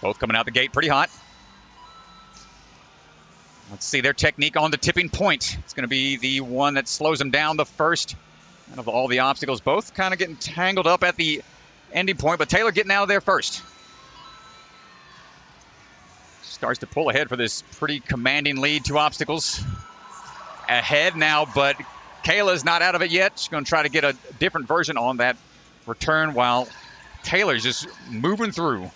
Both coming out the gate pretty hot. Let's see their technique on the tipping point. It's going to be the one that slows them down the first out of all the obstacles. Both kind of getting tangled up at the ending point, but Taylor getting out of there first. Starts to pull ahead for this pretty commanding lead. 2 obstacles ahead now, but Kayla's not out of it yet. She's going to try to get a different version on that return while Taylor's just moving through.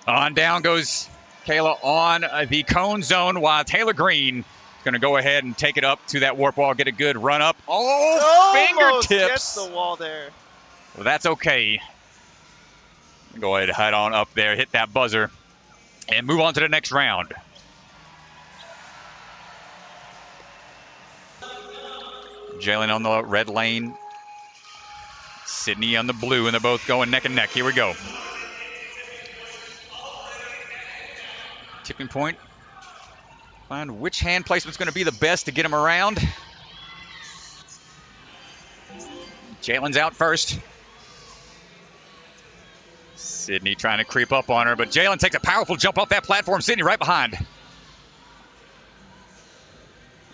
On down goes Kayla on the cone zone while Taylor Green is going to go ahead and take it up to that warp wall, get a good run up. Almost fingertips. gets the wall there. Well, that's okay. Go ahead, head on up there, hit that buzzer, and move on to the next round. Jalen on the red lane. Sydney on the blue, and they're both going neck and neck. Here we go. Tipping point. Find which hand placement's going to be the best to get him around. Jalen's out first. Sydney trying to creep up on her, but Jalen takes a powerful jump off that platform. Sydney right behind.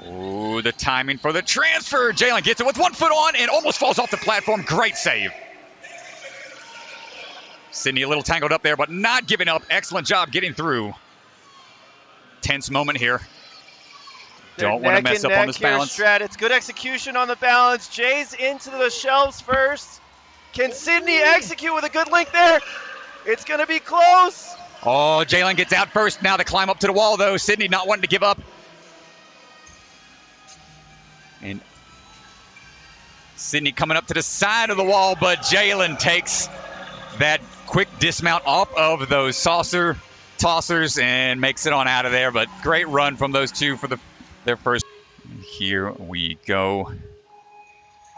Ooh, the timing for the transfer. Jalen gets it with 1 foot on and almost falls off the platform. Great save. Sydney a little tangled up there, but not giving up. Excellent job getting through. Tense moment here. Don't want to mess up on this balance. Strat. It's good execution on the balance. Jay's into the shelves first. Can Sydney execute with a good link there? It's going to be close. Oh, Jalen gets out first. Now the climb up to the wall, though. Sydney not wanting to give up. And Sydney coming up to the side of the wall, but Jalen takes that quick dismount off of those saucer tossers and makes it on out of there. But great run from those two for their first. Here we go.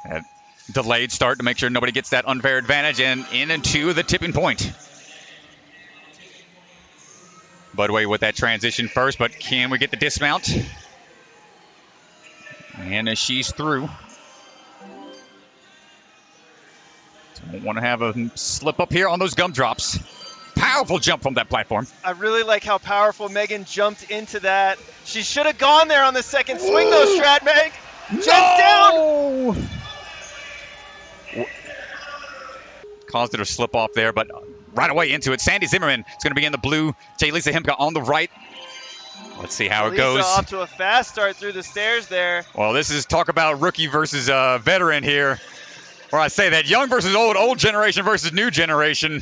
That delayed start to make sure nobody gets that unfair advantage, and into the tipping point. Budway with that transition first, but can we get the dismount? And as she's through. Don't want to have a slip up here on those gumdrops. Powerful jump from that platform. I really like how powerful Megan jumped into that. She should have gone there on the second swing, though, Strat Meg. No! Down. Caused it to slip off there, but right away into it. Sandy Zimmerman is going to be in the blue. Jalisa Himka on the right. Let's see how it goes. Off to a fast start through the stairs there. Well, this is talk about rookie versus veteran here. Or I say that young versus old generation versus new generation.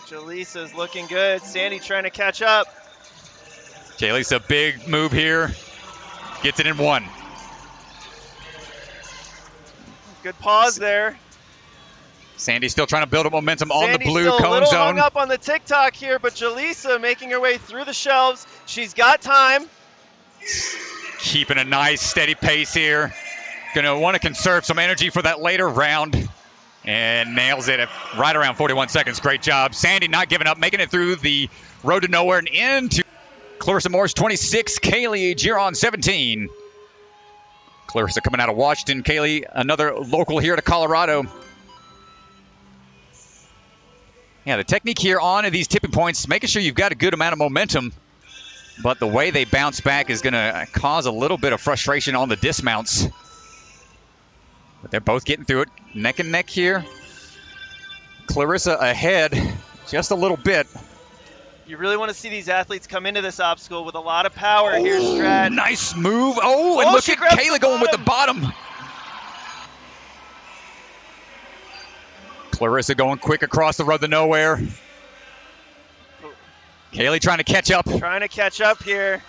Jalisa's looking good. Sandy trying to catch up. Jalisa, big move here. Gets it in 1. Good pause there. Sandy still trying to build up momentum on the blue cone zone. Sandy's still hung up on the TikTok here, but Jalisa making her way through the shelves. She's got time. Keeping a nice steady pace here. Going to want to conserve some energy for that later round. And nails it at right around 41 seconds. Great job. Sandy not giving up, making it through the road to nowhere and into Clarissa Morris 26, Kaylee Giron 17. Clarissa coming out of Washington. Kaylee, another local here to Colorado. Yeah, the technique here on these tipping points, making sure you've got a good amount of momentum, but the way they bounce back is going to cause a little bit of frustration on the dismounts. But they're both getting through it, neck and neck here. Clarissa ahead just a little bit. You really want to see these athletes come into this obstacle with a lot of power here, Strat. Nice move. Oh, and look at Kayla going with the bottom. Clarissa going quick across the road to nowhere. Kaylee trying to catch up. Trying to catch up here.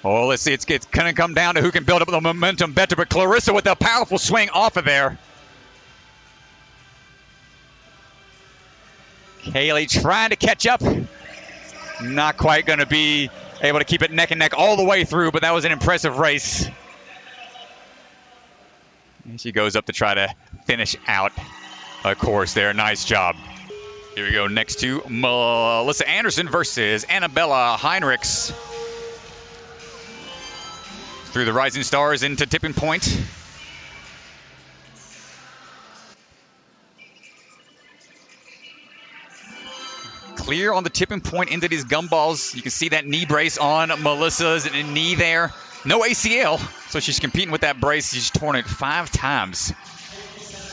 Oh, let's see. It's going to come down to who can build up the momentum better. But Clarissa with a powerful swing off of there. Kaylee trying to catch up. Not quite going to be able to keep it neck and neck all the way through, but that was an impressive race. And she goes up to try to finish out a course there. Nice job. Here we go next to Melissa Anderson versus Annabella Heinrichs. Through the Rising Stars into tipping point. clear on the tipping point into these gumballs. You can see that knee brace on Melissa's knee there. No ACL, so she's competing with that brace. She's torn it 5 times,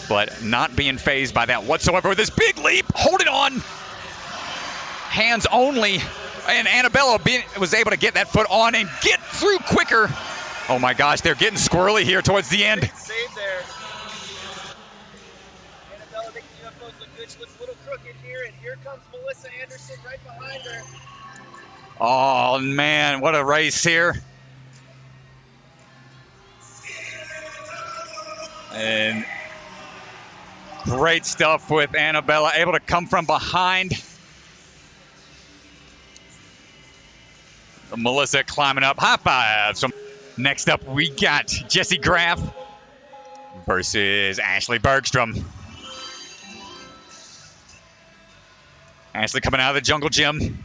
but not being phased by that whatsoever. With this big leap, holding on, hands only, and Annabella was able to get that foot on and get through quicker. Oh my gosh, they're getting squirrely here towards the end. Save there. Annabella making the UFOs look good. She looks a little crooked here, and here comes Melissa Anderson right behind her. Oh man, what a race here. And great stuff with Annabella, able to come from behind. Melissa climbing up, high five. So next up, we got Jessie Graff versus Ashley Bergstrom. Ashley coming out of the jungle gym.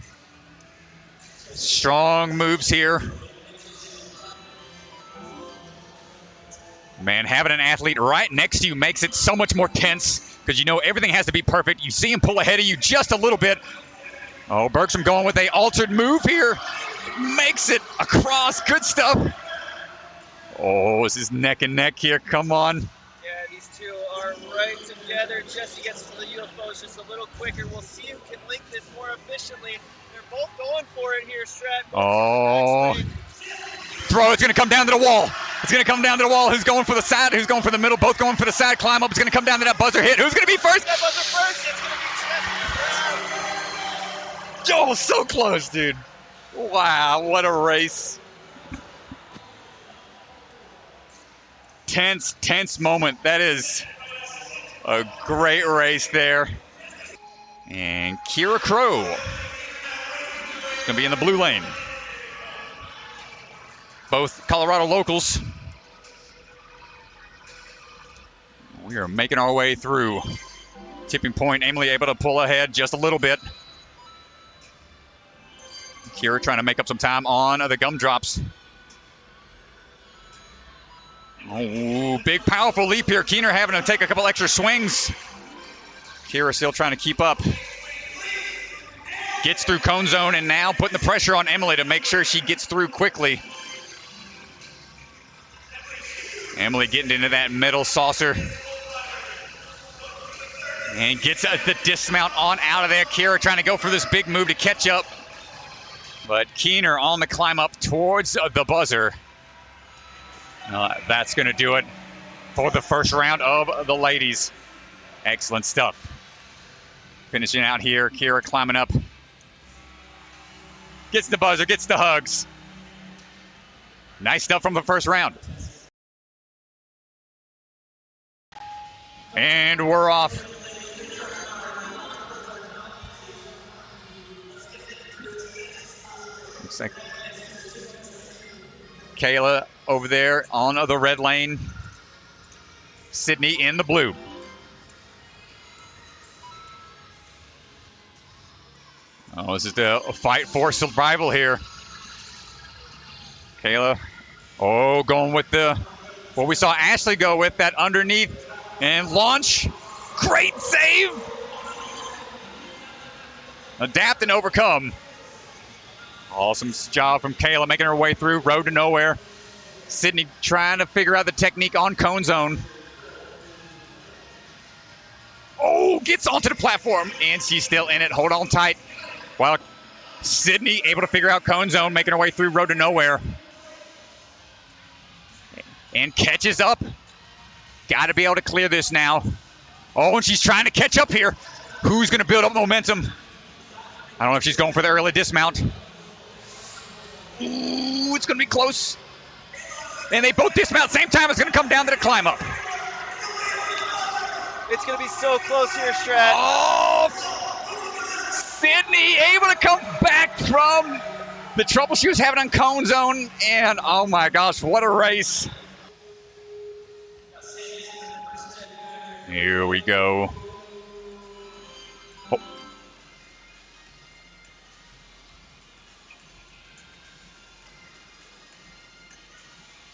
Strong moves here. Man, having an athlete right next to you makes it so much more tense because you know everything has to be perfect. You see him pull ahead of you just a little bit. Oh, Bergstrom going with a altered move here. Makes it across. Good stuff. Oh, this is neck and neck here. Come on. Yeah, these two are right together. Jessie gets to the UFOs just a little quicker. We'll see who can link this more efficiently. They're both going for it here, Strat. Oh. Throw, it's going to come down to the wall. It's going to come down to the wall. Who's going for the side? Who's going for the middle? Both going for the side. Climb up. It's going to come down to that buzzer hit. Who's going to be first? That buzzer first. It's going to be Jessie. Oh, so close, dude. Wow, what a race. Tense moment. That is a great race there. And Kira Crow is going to be in the blue lane. Both Colorado locals. We are making our way through. Tipping point, Emily able to pull ahead just a little bit. Kira trying to make up some time on the gumdrops. Oh, big powerful leap here. Keener having to take a couple extra swings. Kira still trying to keep up. Gets through cone zone and now putting the pressure on Emily to make sure she gets through quickly. Emily getting into that middle saucer. And gets the dismount on out of there. Kira trying to go for this big move to catch up. But Keener on the climb up towards the buzzer. That's going to do it for the first round of the ladies. Excellent stuff. Finishing out here, Kira climbing up. Gets the buzzer, gets the hugs. Nice stuff from the first round. And we're off. Looks like Kayla over there on the red lane. Sydney in the blue. Oh, this is the fight for survival here. Kayla, going with what we saw Ashley go with, that underneath and launch. Great save. Adapt and overcome. Awesome job from Kayla making her way through. Road to nowhere. Sydney trying to figure out the technique on cone zone. Oh, gets onto the platform and she's still in it. Hold on tight. While Sydney able to figure out cone zone, making her way through road to nowhere. And catches up. Got to be able to clear this now. Oh, and she's trying to catch up here. Who's going to build up momentum? I don't know if she's going for the early dismount. Ooh, it's going to be close. And they both dismount same time. It's going to come down to the climb up. It's going to be so close here, Strat. Oh, Sydney able to come back from the trouble she was having on cone zone. And oh my gosh, what a race. Here we go. Oh.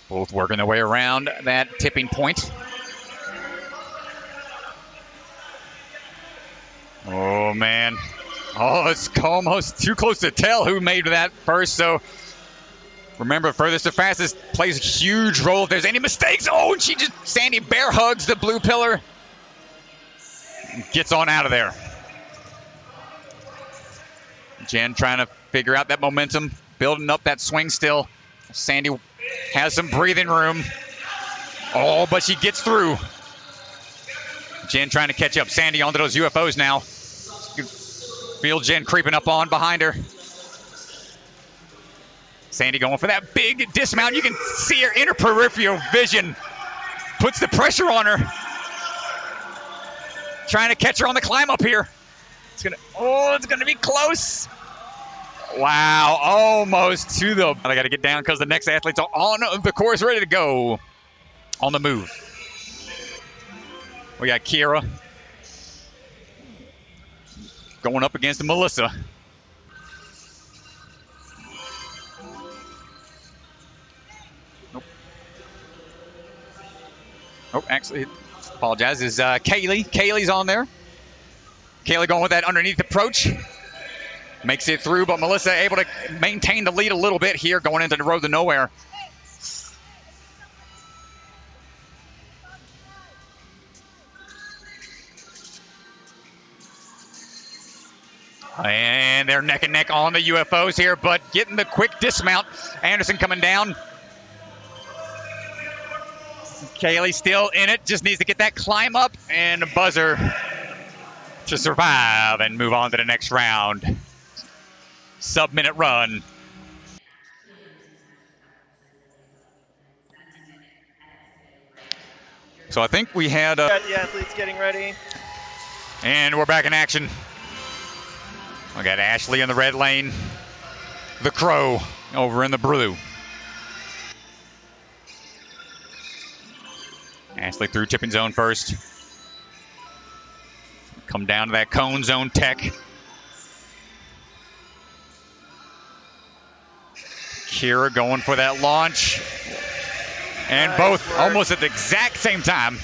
Both working their way around that tipping point. Oh man. Oh, it's almost too close to tell who made that first. So remember, furthest to fastest plays a huge role if there's any mistakes. Oh, and Sandy bear hugs the blue pillar. Gets on out of there. Jen trying to figure out that momentum, building up that swing still. Sandy has some breathing room. Oh, but she gets through. Jen trying to catch up. Sandy onto those UFOs now. Feel Jen creeping up on behind her. Sandy going for that big dismount. You can see her inner peripheral vision. Puts the pressure on her. Trying to catch her on the climb up here. It's gonna be close. Wow, almost to the. I got to get down because the next athlete's on the course, ready to go. On the move. We got Kira going up against Melissa. Nope. Oh, actually, apologize. Is Kaylee. Kaylee's on there. Kaylee going with that underneath approach. Makes it through, but Melissa able to maintain the lead a little bit here going into the road to nowhere. And they're neck and neck on the UFOs here, but getting the quick dismount. Anderson coming down. Kaylee still in it, just needs to get that climb up and a buzzer to survive and move on to the next round. Sub-minute run. So I think we had Got the athletes getting ready. And we're back in action. We got Ashley in the red lane. The Crow over in the blue. Ashley through tipping zone first. Come down to that cone zone tech. Kira going for that launch. And nice both work. Almost at the exact same time.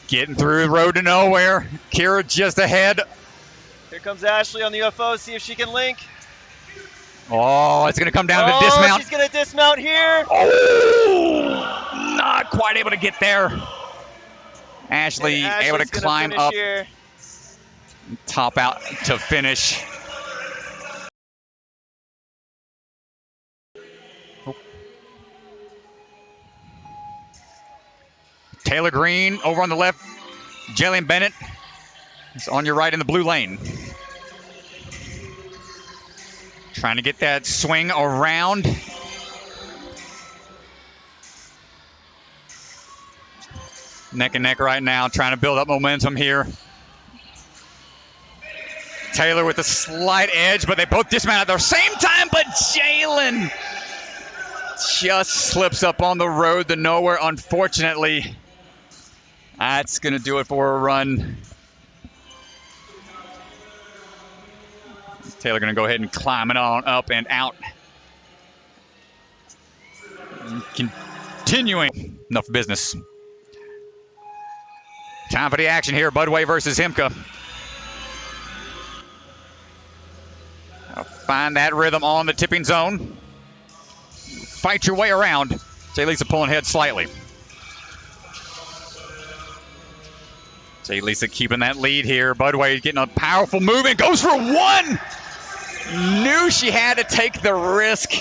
Getting through the road to nowhere. Kira just ahead. Here comes Ashley on the UFO. See if she can link. Oh, it's going to come down to dismount. She's going to dismount here. Oh, not quite able to get there. Ashley able to climb up. Here. Top out to finish. Taylor Green over on the left. Jillian Bennett is on your right in the blue lane. Trying to get that swing around. Neck and neck right now, trying to build up momentum here. Taylor with a slight edge, but they both dismount at the same time, but Jalen just slips up on the road to nowhere, unfortunately. That's going to do it for a run. Taylor going to go ahead and climb it on up and out. Continuing. Enough business. Time for the action here. Budway versus Himka. Find that rhythm on the tipping zone. Fight your way around. Jay Lisa pulling ahead slightly. Jay Lisa keeping that lead here. Budway getting a powerful move and goes for one. Knew she had to take the risk.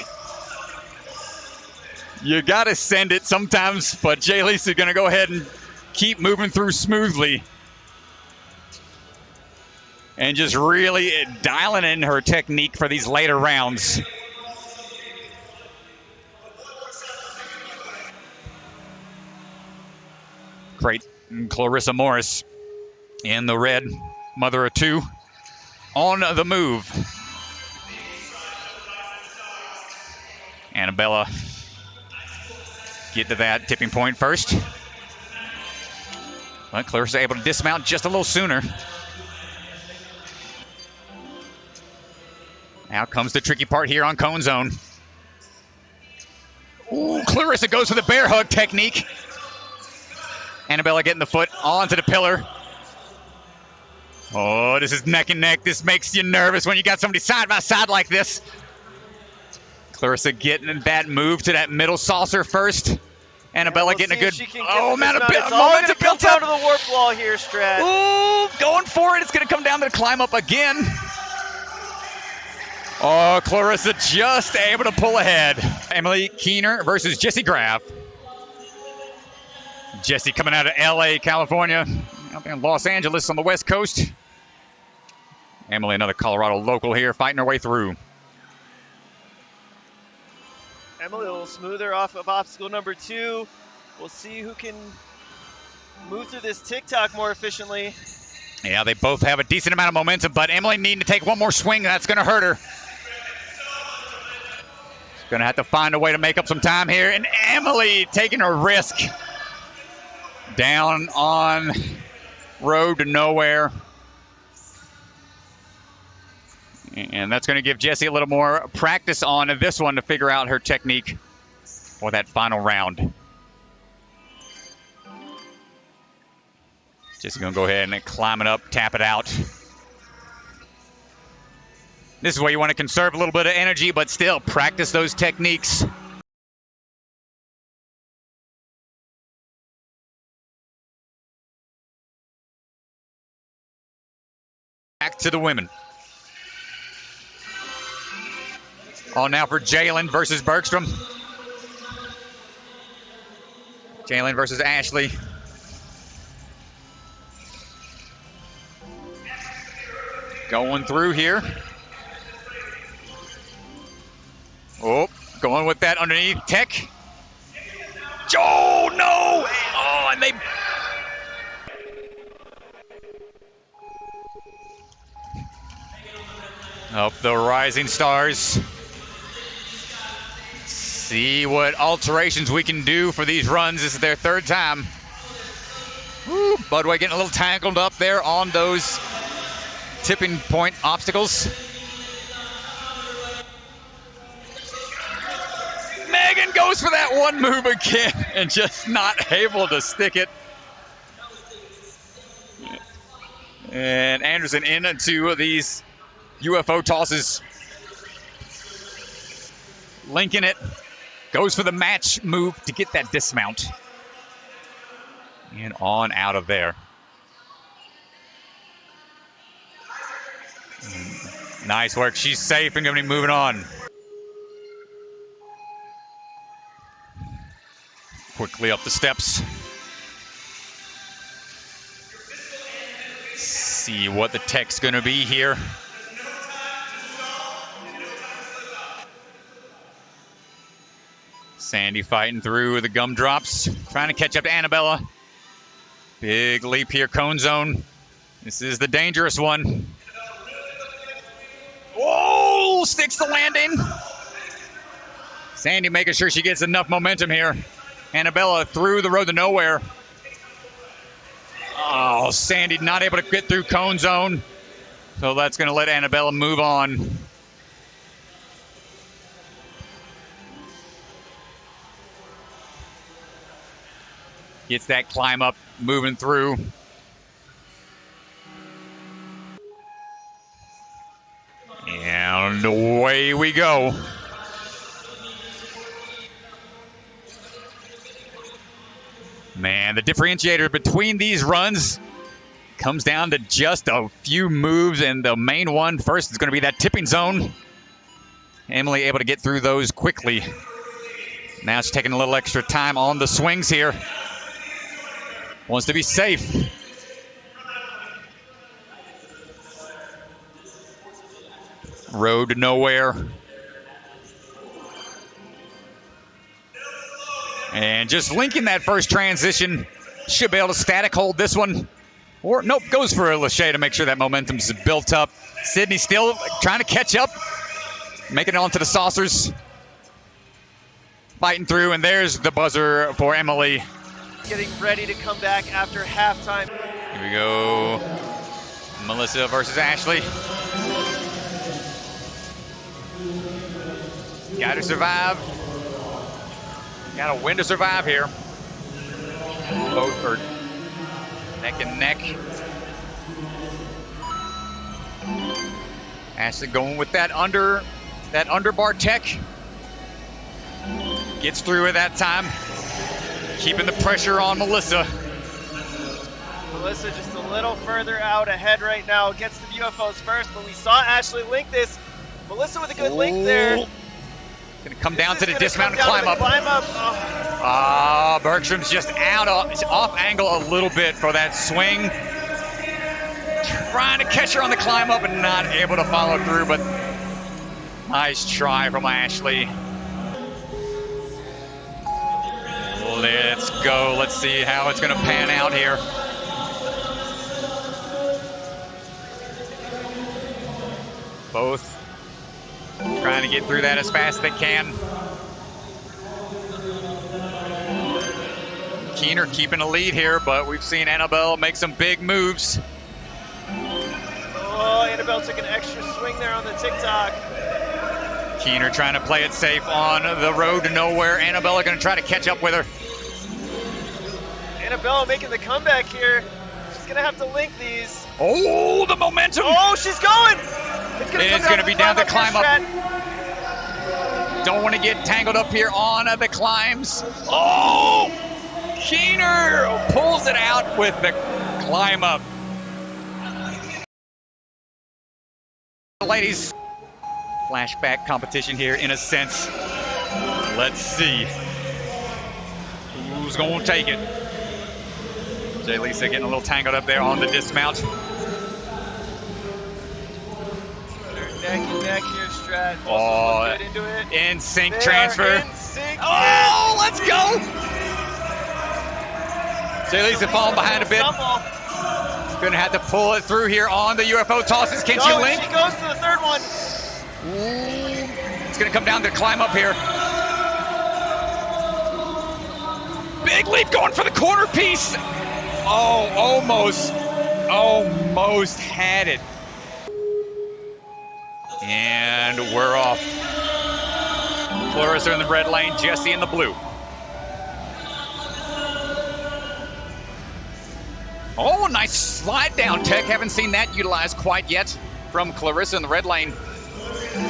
You got to send it sometimes, but Jay Lisa going to go ahead and keep moving through smoothly. And just really dialing in her technique for these later rounds. Great. Clarissa Morris in the red, mother of two, on the move. Annabella get to that tipping point first. But Clarissa able to dismount just a little sooner. Now comes the tricky part here on cone zone. Ooh, Clarissa goes for the bear hug technique. Annabella getting the foot onto the pillar. Oh, this is neck and neck. This makes you nervous when you got somebody side by side like this. Clarissa getting that move to that middle saucer first. Annabella getting a good momentum built down up. to the warp wall here, Strat. Ooh, going for it. It's going to come down to the climb up again. Oh, Clarissa just able to pull ahead. Emily Keener versus Jessie Graff. Jessie coming out of LA, California. Up in Los Angeles on the West Coast. Emily, another Colorado local here, fighting her way through. Emily a little smoother off of obstacle number 2. We'll see who can move through this TikTok more efficiently. Yeah, they both have a decent amount of momentum, but Emily needing to take one more swing. That's going to hurt her. She's going to have to find a way to make up some time here. And Emily taking a risk down on road to nowhere. And that's going to give Jessie a little more practice on this one to figure out her technique for that final round. Jessie going to go ahead and climb it up, tap it out. This is where you want to conserve a little bit of energy, but still practice those techniques. Back to the women. All now for Jalen versus Bergstrom. Jalen versus Ashley. Going through here. Oh, going with that underneath tech. Oh, no! Oh, and they... Up the rising stars. See what alterations we can do for these runs. This is their third time. Woo, Budway getting a little tangled up there on those tipping point obstacles. Megan goes for that one move again and just not able to stick it. And Anderson into these UFO tosses. Linking it. Goes for the match move to get that dismount. And on out of there. Nice work. She's safe and going to be moving on. Quickly up the steps. See what the tech's going to be here. Sandy fighting through the gumdrops, trying to catch up to Annabella. Big leap here, cone zone. This is the dangerous one. Whoa, sticks the landing. Sandy making sure she gets enough momentum here. Annabella through the road to nowhere. Oh, Sandy not able to get through cone zone. So that's going to let Annabella move on. Gets that climb up, moving through. And away we go. Man, the differentiator between these runs comes down to just a few moves, and the main one first is going to be that tipping zone. Emily able to get through those quickly. Now she's taking a little extra time on the swings here. Wants to be safe. Road to nowhere. And just linking that first transition. Should be able to static hold this one. Or, nope, goes for a Lachey to make sure that momentum's built up. Sydney still trying to catch up. Making it onto the saucers. Fighting through, and there's the buzzer for Emily. Getting ready to come back after halftime. Here we go. Melissa versus Ashley. Got to survive. Got to win to survive here. Both are neck and neck. Ashley going with that underbar tech. Gets through it that time. Keeping the pressure on Melissa. Melissa just a little further out ahead right now. Gets the UFOs first, but we saw Ashley link this. Melissa with a good link there. Gonna come down to the dismount and climb up. Bergstrom's just off angle a little bit for that swing. Trying to catch her on the climb up and not able to follow through, but nice try from Ashley. Let's go. Let's see how it's gonna pan out here. Both trying to get through that as fast as they can. Keener keeping a lead here, but we've seen Annabelle make some big moves. Oh, Annabelle took an extra swing there on the TikTok. Keener trying to play it safe on the road to nowhere. Annabelle going to try to catch up with her. Annabelle making the comeback here. She's going to have to link these. Oh, the momentum. Oh, she's going. It's going to be down the climb up. Don't want to get tangled up here on the climbs. Oh, Keener pulls it out with the climb up. Ladies, flashback competition here in a sense. Let's see who's going to take it. Jay Lisa getting a little tangled up there on the dismount. Neck and neck here, Strat. Oh, good into it. In sync transfer. In sync. Oh, let's go. Jay Lisa falling behind a bit. Gonna have to pull it through here on the UFO tosses. Can she link? She goes to the third one. Ooh. It's gonna come down to climb up here. Big leap going for the corner piece. Oh, almost had it. And we're off. Clarissa in the red lane, Jesse in the blue. Oh, nice slide down tech. Haven't seen that utilized quite yet from Clarissa in the red lane.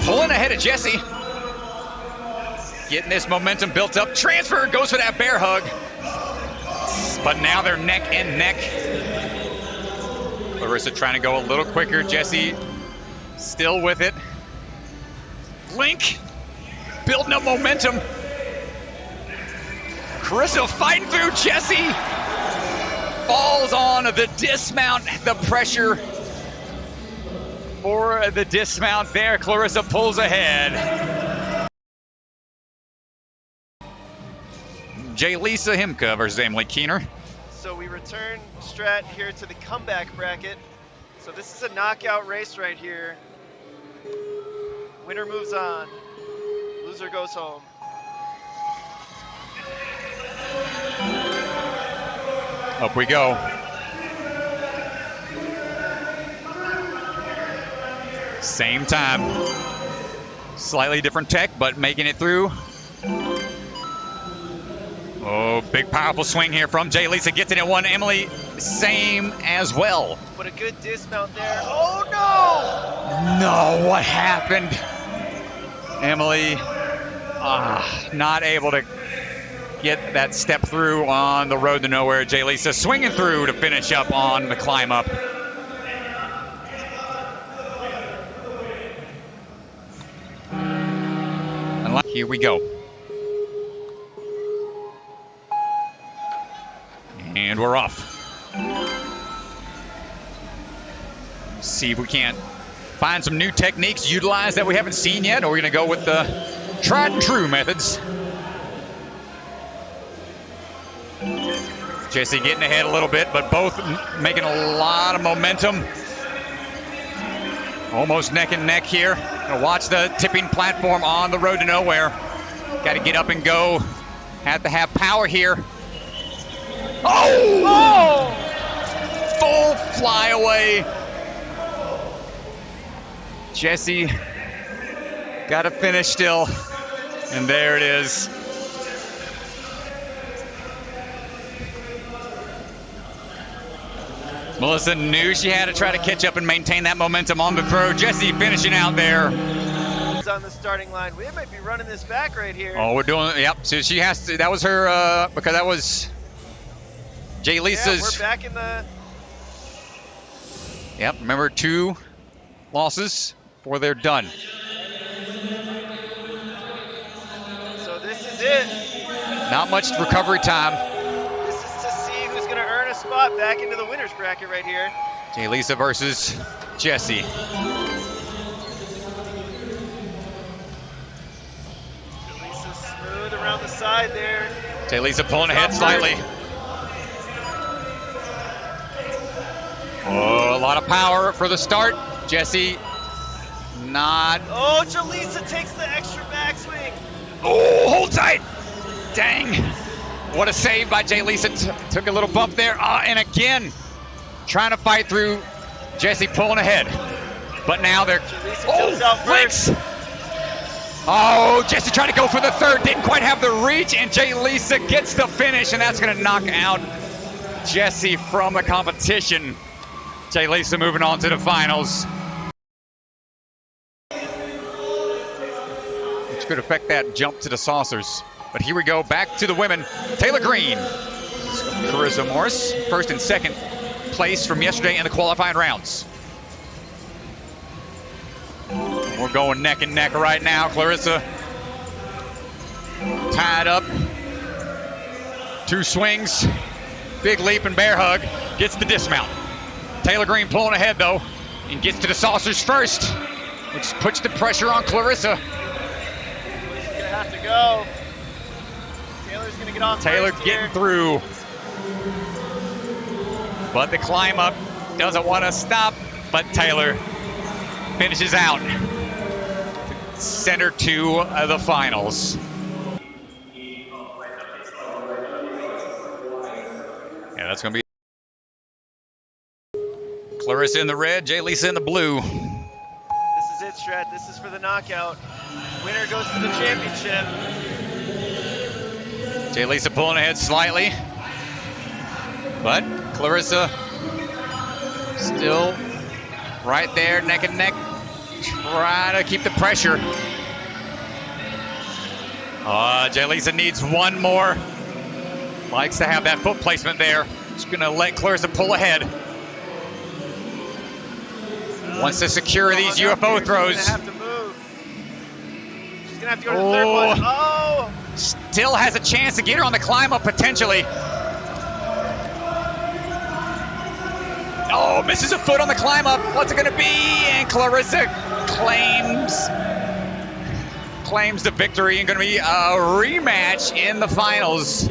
Pulling ahead of Jesse. Getting this momentum built up. Transfer, goes for that bear hug. But now they're neck and neck. Clarissa trying to go a little quicker. Jesse still with it. Link, building up momentum. Clarissa fighting through. Jesse falls on the dismount. The pressure for the dismount there. Clarissa pulls ahead. Jay Lisa Himka versus Emily Keener. So we return Strat here to the comeback bracket. So this is a knockout race right here. Winner moves on. Loser goes home. Up we go. Same time. Slightly different tech, but making it through. Oh, big powerful swing here from Jay Lisa. Gets it in one. Emily, same as well. But a good dismount there. Oh no! No, what happened? Emily, not able to get that step through on the road to nowhere. Jay Lisa swinging through to finish up on the climb up. And here we go. And we're off. See if we can't find some new techniques utilized that we haven't seen yet, or we're going to go with the tried and true methods. Jesse getting ahead a little bit, but both making a lot of momentum. Almost neck and neck here. Gonna watch the tipping platform on the road to nowhere. Got to get up and go. Have to have power here. Oh! Full flyaway. Jesse got to finish still. And there it is. Melissa knew she had to try to catch up and maintain that momentum on the throw. Jessie finishing out there. On the starting line. We might be running this back right here. Oh, we're doing, yep. So she has to, that was her, because that was Jay Lisa's. Yeah, we're back in the. Yep, remember 2 losses before they're done. So this is it. Not much recovery time. This is to see who's going to earn a spot back into the winner's bracket right here. Jay Lisa versus Jessie. Lisa smooth around the side there. Jay Lisa pulling ahead slightly. Oh, a lot of power for the start. Jessie not. Oh, Jalisa takes the extra backswing. Oh, hold tight. Dang. What a save by Jay Lisa. Took a little bump there. And again, trying to fight through. Jessie pulling ahead. But now they're. Oh, flicks. Oh, Jessie trying to go for the third. Didn't quite have the reach. And Jay Lisa gets the finish. And that's going to knock out Jessie from the competition. Jay Lisa moving on to the finals. Which could affect that jump to the saucers. But here we go, back to the women. Taylor Green, Clarissa Morris, first and second place from yesterday in the qualifying rounds. We're going neck and neck right now. Clarissa tied up. 2 swings, big leap and bear hug, gets the dismount. Taylor Green pulling ahead though, and gets to the saucers first, which puts the pressure on Clarissa. She's gonna have to go. Taylor's gonna get off. Taylor getting through, but the climb up doesn't want to stop. But Taylor finishes out. Center to the finals. Yeah, that's gonna be. Clarissa in the red, Jay Lisa in the blue. This is it, Strat. This is for the knockout. Winner goes to the championship. Jay Lisa pulling ahead slightly, but Clarissa still right there, neck and neck, trying to keep the pressure. Jay Lisa needs one more. Likes to have that foot placement there. Just gonna let Clarissa pull ahead. Wants to secure these UFO throws. She's gonna have to move. She's gonna have to go to the third one. Oh! Still has a chance to get her on the climb up potentially. Oh, misses a foot on the climb up. What's it gonna be? And Clarissa claims the victory, and gonna be a rematch in the finals.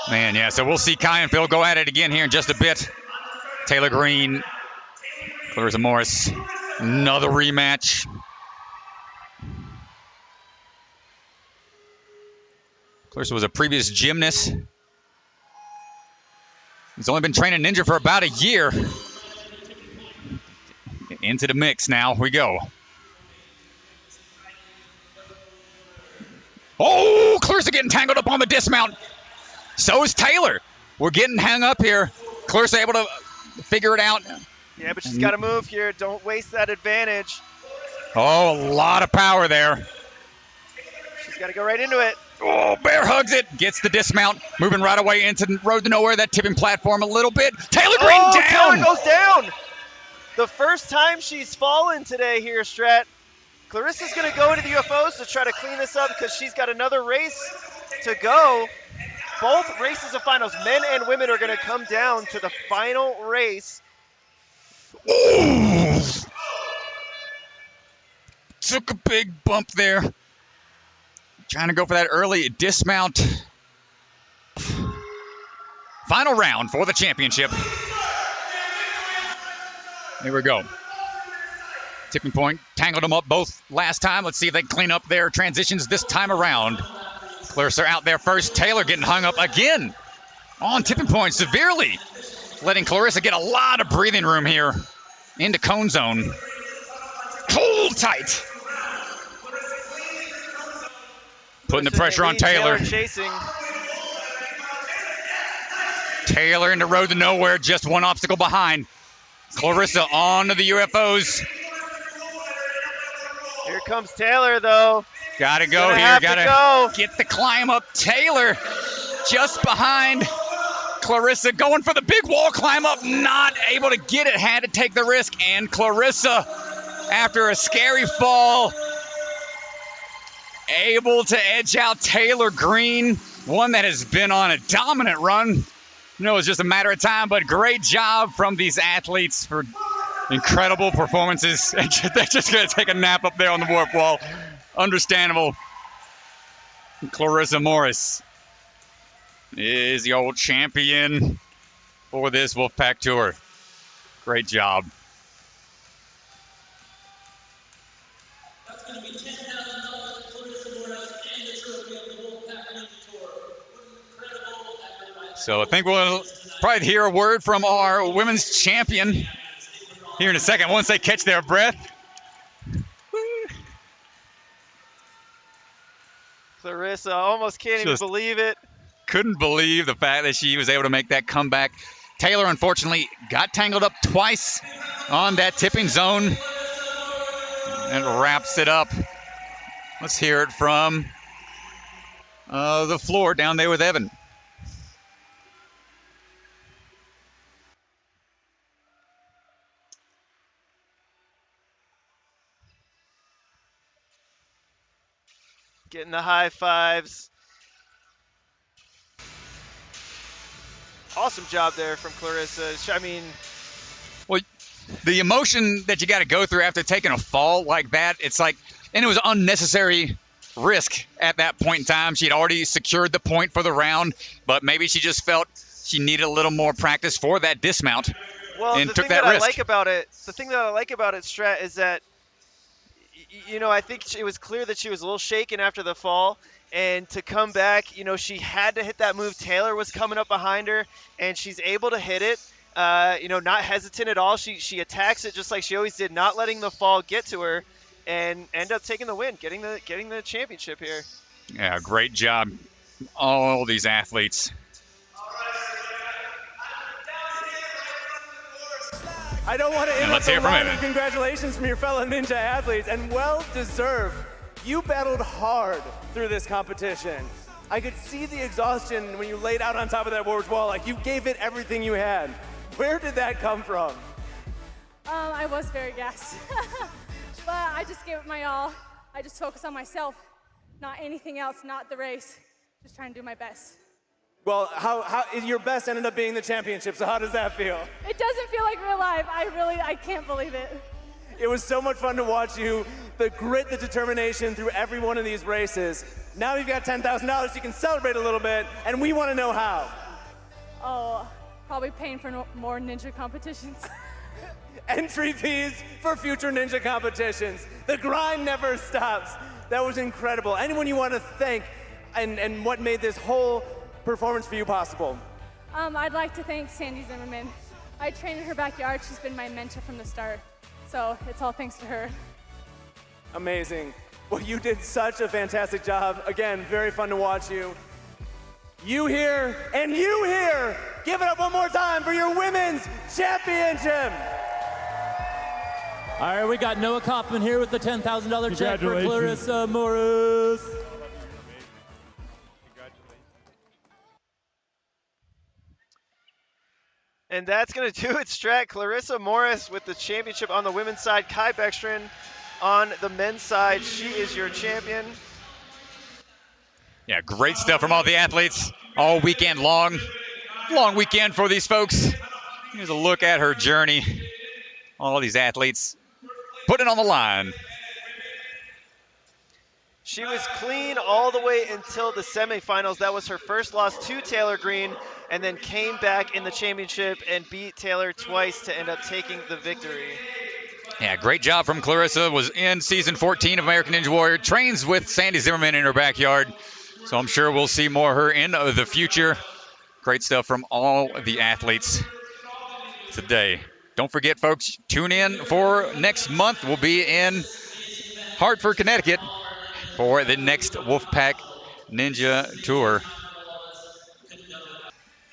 Man, yeah, so we'll see Kai and Phil go at it again here in just a bit. Taylor Green, Clarissa Morris, another rematch. Clarissa was a previous gymnast. He's only been training ninja for about a year. Into the mix now we go. Oh, Clarissa getting tangled up on the dismount. So is Taylor. We're getting hung up here. Clarissa able to figure it out. Yeah, but she's got to move here. Don't waste that advantage. Oh, a lot of power there. She's got to go right into it. Oh, bear hugs it. Gets the dismount. Moving right away into the road to nowhere. That tipping platform a little bit. Taylor Green down. Taylor goes down. The first time she's fallen today here, Strat. Clarissa's going to go into the UFOs to try to clean this up because she's got another race to go. Both races of finals, men and women, are going to come down to the final race. Ooh. Took a big bump there. Trying to go for that early dismount. Final round for the championship. Here we go. Tipping point, tangled them up both last time. Let's see if they can clean up their transitions this time around. Clarissa out there first. Taylor getting hung up again on tipping point severely. Letting Clarissa get a lot of breathing room here into cone zone. Hold tight. Putting the pressure on Taylor. Chasing. Taylor in the road to nowhere, just one obstacle behind. Clarissa on to the UFOs. Here comes Taylor, though. Gotta go here, gotta go. get the climb up. Taylor just behind Clarissa, going for the big wall climb up, not able to get it, had to take the risk. And Clarissa, after a scary fall, able to edge out Taylor Green, one that has been on a dominant run. You know, it's just a matter of time, but great job from these athletes for incredible performances. They're just going to take a nap up there on the warp wall. Understandable. Clarissa Morris is the old champion for this WolfPack Tour. Great job. That's going to be $10,000 to Clarissa Morris and the trophy of the WolfPack Tour. Incredible. So I think we'll probably hear a word from our women's champion here in a second once they catch their breath. Clarissa almost can't even believe it. Couldn't believe the fact that she was able to make that comeback. Taylor, unfortunately, got tangled up twice on that tipping zone and wraps it up. Let's hear it from the floor down there with Evan. Getting the high fives. Awesome job there from Clarissa. I mean, well, the emotion that you got to go through after taking a fall like that, it's like, and it was unnecessary risk at that point in time. She had already secured the point for the round, but maybe she just felt she needed a little more practice for that dismount, and took that risk. The thing that I like about it, Strat, is that, you know, I think it was clear that she was a little shaken after the fall, and to come back, you know, she had to hit that move. Taylor was coming up behind her, and she's able to hit it, you know, not hesitant at all. She attacks it just like she always did, not letting the fall get to her, and end up taking the win, getting the championship here. Yeah, great job, all these athletes. I don't want to interrupt the line of congratulations from your fellow Ninja athletes, and well deserved. You battled hard through this competition. I could see the exhaustion when you laid out on top of that warp's wall. Like, you gave it everything you had. Where did that come from? I was very gassed, but I just gave it my all. I just focused on myself, not anything else, not the race. Just trying to do my best. Well, how your best ended up being the championship, so how does that feel? It doesn't feel like real life. I can't believe it. It was so much fun to watch you, the grit, the determination through every one of these races. Now you've got $10,000, you can celebrate a little bit, and we want to know how. Oh, probably paying for more ninja competitions. Entry fees for future ninja competitions. The grind never stops. That was incredible. Anyone you want to thank and what made this whole performance for you possible? I'd like to thank Sandy Zimmerman. I trained in her backyard. She's been my mentor from the start. So it's all thanks to her. Amazing. Well, you did such a fantastic job. Again, very fun to watch you. You here and you here. Give it up one more time for your women's championship. All right, we got Noah Kaufman here with the $10,000 check for Clarissa Morris. And that's going to do it, Strat. Clarissa Morris with the championship on the women's side. Kai Beckstrom on the men's side. She is your champion. Yeah, great stuff from all the athletes all weekend long. Long weekend for these folks. Here's a look at her journey. All these athletes putting it on the line. She was clean all the way until the semifinals. That was her first loss to Taylor Green, and then came back in the championship and beat Taylor twice to end up taking the victory. Yeah, great job from Clarissa. Was in season 14 of American Ninja Warrior. Trains with Sandy Zimmerman in her backyard. So I'm sure we'll see more of her in the future. Great stuff from all the athletes today. Don't forget, folks, tune in for next month. We'll be in Hartford, Connecticut for the next WolfPack Ninja Tour.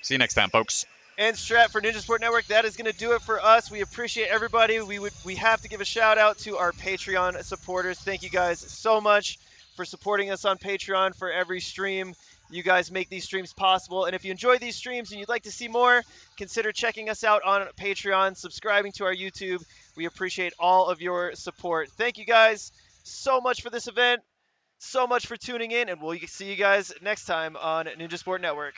See you next time, folks. and Strat for Ninja Sport Network. That is going to do it for us. We appreciate everybody. We have to give a shout out to our Patreon supporters. Thank you guys so much for supporting us on Patreon for every stream. You guys make these streams possible. And if you enjoy these streams and you'd like to see more, consider checking us out on Patreon, subscribing to our YouTube. We appreciate all of your support. Thank you guys so much for this event. So much for tuning in, and we'll see you guys next time on Ninja Sport Network.